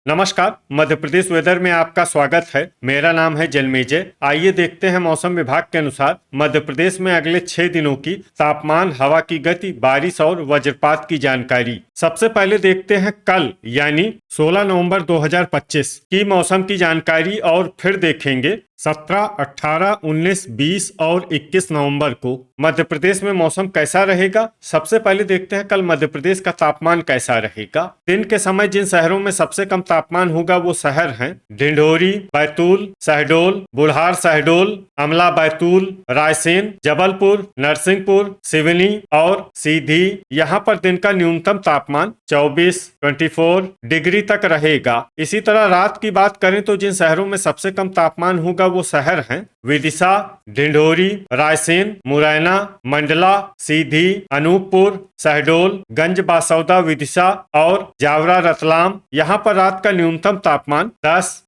नमस्कार। मध्य प्रदेश वेदर में आपका स्वागत है। मेरा नाम है जन्मेजय। आइए देखते हैं मौसम विभाग के अनुसार मध्य प्रदेश में अगले 6 दिनों की तापमान, हवा की गति, बारिश और वज्रपात की जानकारी। सबसे पहले देखते हैं कल यानी 16 नवंबर 2025 की मौसम की जानकारी और फिर देखेंगे 17, 18, 19, 20 और 21 नवंबर को मध्य प्रदेश में मौसम कैसा रहेगा। सबसे पहले देखते हैं कल मध्य प्रदेश का तापमान कैसा रहेगा। दिन के समय जिन शहरों में सबसे कम तापमान होगा वो शहर हैं ढिंढोरी, बैतूल, शहडोल, बुढ़ार शहडोल, अमला बैतूल, रायसेन, जबलपुर, नरसिंहपुर, सिवनी और सीधी। यहाँ पर दिन का न्यूनतम तापमान 24 डिग्री तक रहेगा। इसी तरह रात की बात करें तो जिन शहरों में सबसे कम तापमान होगा वो शहर हैं विदिशा, ढिंढोरी, रायसेन, मुरैना, मंडला, सीधी, अनूपपुर, शहडोल, गंज बासौदा, विदिशा और जावरा रतलाम। यहाँ पर रात का न्यूनतम तापमान 10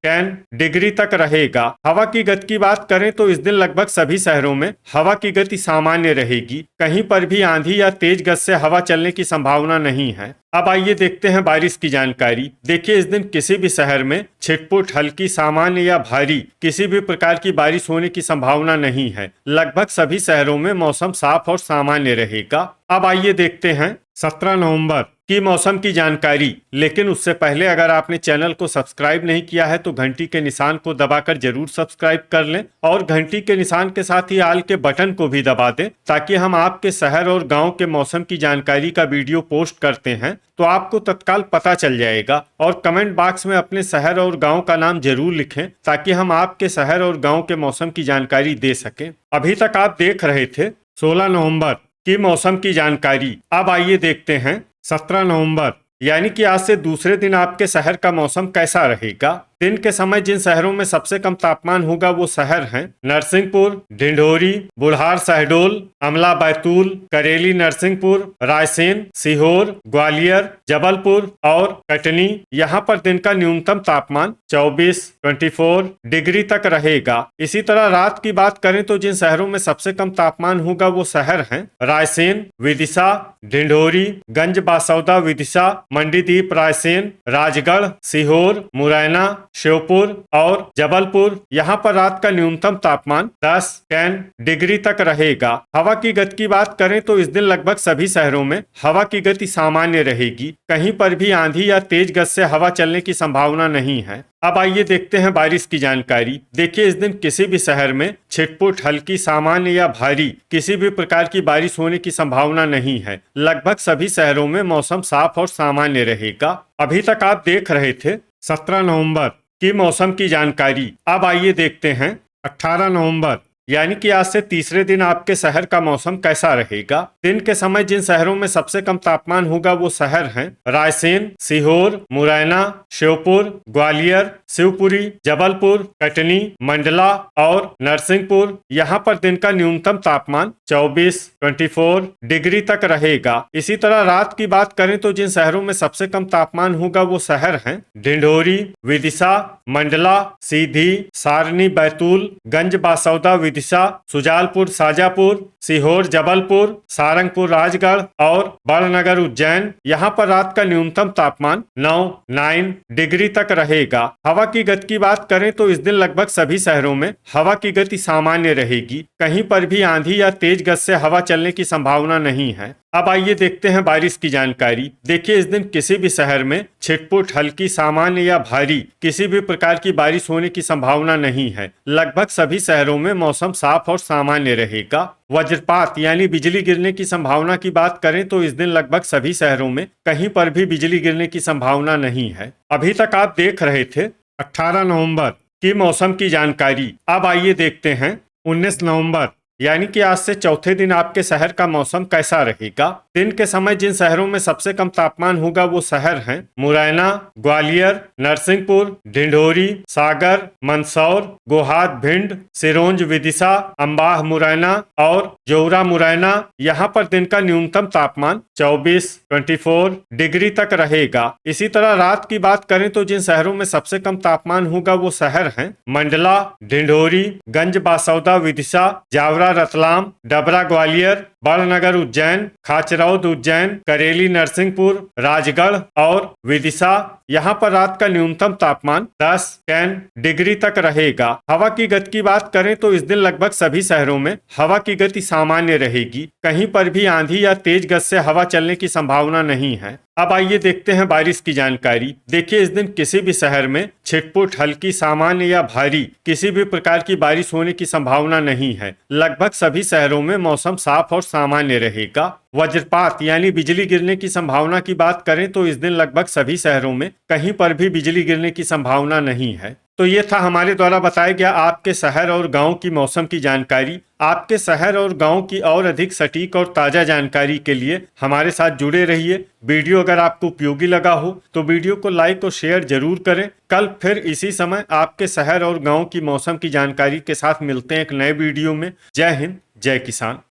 डिग्री तक रहेगा। हवा की गति की बात करें तो इस दिन लगभग सभी शहरों में हवा की गति सामान्य रहेगी। कहीं पर भी आंधी या तेज गति से हवा चलने की संभावना नहीं है। अब आइए देखते हैं बारिश की जानकारी। देखिए, इस दिन किसी भी शहर में छिटपुट, हल्की, सामान्य या भारी किसी भी प्रकार की बारिश होने की संभावना नहीं है। लगभग सभी शहरों में मौसम साफ और सामान्य रहेगा। अब आइए देखते हैं 17 नवंबर की मौसम की जानकारी। लेकिन उससे पहले अगर आपने चैनल को सब्सक्राइब नहीं किया है तो घंटी के निशान को दबाकर जरूर सब्सक्राइब कर लें और घंटी के निशान के साथ ही आल के बटन को भी दबा दें, ताकि हम आपके शहर और गांव के मौसम की जानकारी का वीडियो पोस्ट करते हैं तो आपको तत्काल पता चल जाएगा। और कमेंट बॉक्स में अपने शहर और गांव का नाम जरूर लिखें ताकि हम आपके शहर और गांव के मौसम की जानकारी दे सकें। अभी तक आप देख रहे थे 16 नवंबर की मौसम की जानकारी। अब आइए देखते हैं 17 नवंबर यानी कि आज से दूसरे दिन आपके शहर का मौसम कैसा रहेगा। दिन के समय जिन शहरों में सबसे कम तापमान होगा वो शहर हैं नरसिंहपुर, ढिंढोरी, बुढ़ार शहडोल, अमला बैतूल, करेली नरसिंहपुर, रायसेन, सीहोर, ग्वालियर, जबलपुर और कटनी। यहाँ पर दिन का न्यूनतम तापमान 24 डिग्री तक रहेगा। इसी तरह रात की बात करें तो जिन शहरों में सबसे कम तापमान होगा वो शहर हैं रायसेन, विदिशा, ढिंढोरी, गंज बासौदा, विदिशा, मंडीदीप, रायसेन, राजगढ़, सीहोर, मुरैना, श्योपुर और जबलपुर। यहाँ पर रात का न्यूनतम तापमान 10 डिग्री तक रहेगा। हवा की गति की बात करें तो इस दिन लगभग सभी शहरों में हवा की गति सामान्य रहेगी। कहीं पर भी आंधी या तेज गति से हवा चलने की संभावना नहीं है। अब आइए देखते हैं बारिश की जानकारी। देखिए, इस दिन किसी भी शहर में छिटपुट, हल्की, सामान्य या भारी किसी भी प्रकार की बारिश होने की संभावना नहीं है। लगभग सभी शहरों में मौसम साफ और सामान्य रहेगा। अभी तक आप देख रहे थे 17 नवंबर की मौसम की जानकारी। अब आइए देखते हैं 18 नवंबर यानी कि आज से तीसरे दिन आपके शहर का मौसम कैसा रहेगा। दिन के समय जिन शहरों में सबसे कम तापमान होगा वो शहर हैं रायसेन, सीहोर, मुरैना, श्योपुर, ग्वालियर, शिवपुरी, जबलपुर, कटनी, मंडला और नरसिंहपुर। यहाँ पर दिन का न्यूनतम तापमान 24 डिग्री तक रहेगा। इसी तरह रात की बात करें तो जिन शहरों में सबसे कम तापमान होगा वो शहर हैं ढिंढोरी, विदिशा, मंडला, सीधी, सारनी, बैतूल, गंज बासौदा, विदिशा, सुजालपुर, शाजापुर, सीहोर, जबलपुर, सारंगपुर, राजगढ़ और बड़नगर, उज्जैन। यहाँ पर रात का न्यूनतम तापमान 9 डिग्री तक रहेगा। हवा की गति की बात करें तो इस दिन लगभग सभी शहरों में हवा की गति सामान्य रहेगी। कहीं पर भी आंधी या तेज गति से हवा चलने की संभावना नहीं है। अब आइए देखते हैं बारिश की जानकारी। देखिए, इस दिन किसी भी शहर में छिटपुट, हल्की, सामान्य या भारी किसी भी प्रकार की बारिश होने की संभावना नहीं है। लगभग सभी शहरों में मौसम साफ और सामान्य रहेगा। वज्रपात यानी बिजली गिरने की संभावना की बात करें तो इस दिन लगभग सभी शहरों में कहीं पर भी बिजली गिरने की संभावना नहीं है। अभी तक आप देख रहे थे 18 नवंबर की मौसम की जानकारी। अब आइए देखते हैं 19 नवंबर यानी कि आज से चौथे दिन आपके शहर का मौसम कैसा रहेगा। दिन के समय जिन शहरों में सबसे कम तापमान होगा वो शहर हैं मुरैना, ग्वालियर, नरसिंहपुर, ढिंढोरी, सागर, मंदसौर, गोहाद, भिंड, सिरोंज, विदिशा, अम्बाह, मुरैना और जौरा, मुरैना। यहाँ पर दिन का न्यूनतम तापमान 24 डिग्री तक रहेगा। इसी तरह रात की बात करें तो जिन शहरों में सबसे कम तापमान होगा वो शहर हैं मंडला, ढिंढोरी, गंज बासौदा, विदिशा, जावरा, रतलाम, डबरा, ग्वालियर, बड़नगर उज्जैन, खाचरौद उज्जैन, करेली नरसिंहपुर, राजगढ़ और विदिशा। यहाँ पर रात का न्यूनतम तापमान 10 डिग्री तक रहेगा। हवा की गति की बात करें तो इस दिन लगभग सभी शहरों में हवा की गति सामान्य रहेगी। कहीं पर भी आंधी या तेज गति से हवा चलने की संभावना नहीं है। अब आइए देखते हैं बारिश की जानकारी। देखिए, इस दिन किसी भी शहर में छिटपुट, हल्की, सामान्य या भारी किसी भी प्रकार की बारिश होने की संभावना नहीं है। लगभग सभी शहरों में मौसम साफ और सामान्य रहेगा। वज्रपात यानी बिजली गिरने की संभावना की बात करें तो इस दिन लगभग सभी शहरों में कहीं पर भी बिजली गिरने की संभावना नहीं है। तो ये था हमारे द्वारा बताया गया आपके शहर और गांव की मौसम की जानकारी। आपके शहर और गांव की और अधिक सटीक और ताजा जानकारी के लिए हमारे साथ जुड़े रहिए। वीडियो अगर आपको उपयोगी लगा हो तो वीडियो को लाइक और शेयर जरूर करें। कल फिर इसी समय आपके शहर और गांव की मौसम की जानकारी के साथ मिलते हैं एक नए वीडियो में। जय हिंद, जय किसान।